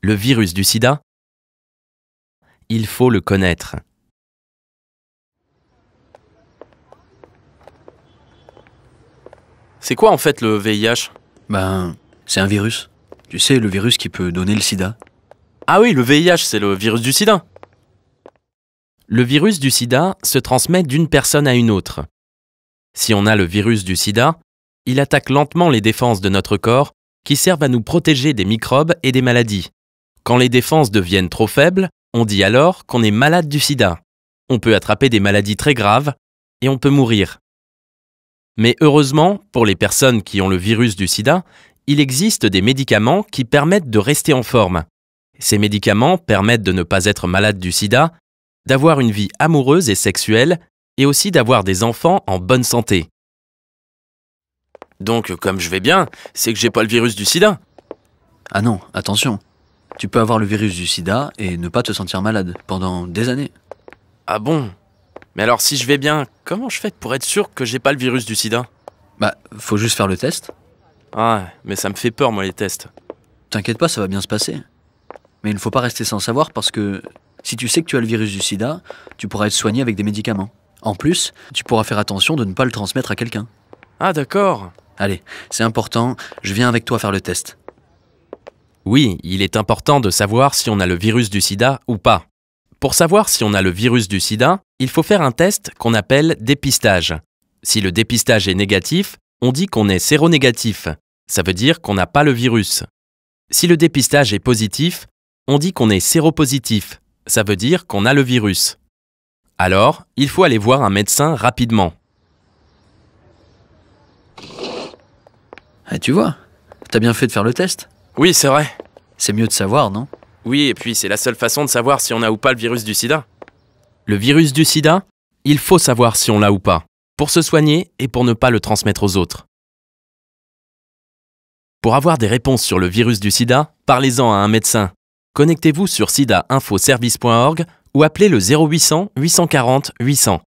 Le virus du sida, il faut le connaître. C'est quoi en fait le VIH? C'est un virus. Tu sais, le virus qui peut donner le sida. Ah oui, le VIH, c'est le virus du sida. Le virus du sida se transmet d'une personne à une autre. Si on a le virus du sida, il attaque lentement les défenses de notre corps qui servent à nous protéger des microbes et des maladies. Quand les défenses deviennent trop faibles, on dit alors qu'on est malade du sida. On peut attraper des maladies très graves et on peut mourir. Mais heureusement, pour les personnes qui ont le virus du sida, il existe des médicaments qui permettent de rester en forme. Ces médicaments permettent de ne pas être malade du sida, d'avoir une vie amoureuse et sexuelle, et aussi d'avoir des enfants en bonne santé. Donc, comme je vais bien, c'est que j'ai pas le virus du sida. Ah non, attention. Tu peux avoir le virus du sida et ne pas te sentir malade pendant des années. Ah bon? Mais alors, si je vais bien, comment je fais pour être sûr que j'ai pas le virus du sida? Faut juste faire le test. Ah, mais ça me fait peur, moi, les tests. T'inquiète pas, ça va bien se passer. Mais il ne faut pas rester sans savoir parce que si tu sais que tu as le virus du sida, tu pourras être soigné avec des médicaments. En plus, tu pourras faire attention de ne pas le transmettre à quelqu'un. Ah d'accord. Allez, c'est important, je viens avec toi faire le test. Oui, il est important de savoir si on a le virus du sida ou pas. Pour savoir si on a le virus du sida, il faut faire un test qu'on appelle dépistage. Si le dépistage est négatif, on dit qu'on est séronégatif. Ça veut dire qu'on n'a pas le virus. Si le dépistage est positif, on dit qu'on est séropositif. Ça veut dire qu'on a le virus. Alors, il faut aller voir un médecin rapidement. Ah, tu vois, t'as bien fait de faire le test. Oui, c'est vrai. C'est mieux de savoir, non? Oui, et puis c'est la seule façon de savoir si on a ou pas le virus du sida. Le virus du sida, il faut savoir si on l'a ou pas, pour se soigner et pour ne pas le transmettre aux autres. Pour avoir des réponses sur le virus du sida, parlez-en à un médecin. Connectez-vous sur sidainfoservice.org ou appelez le 0800 840 800.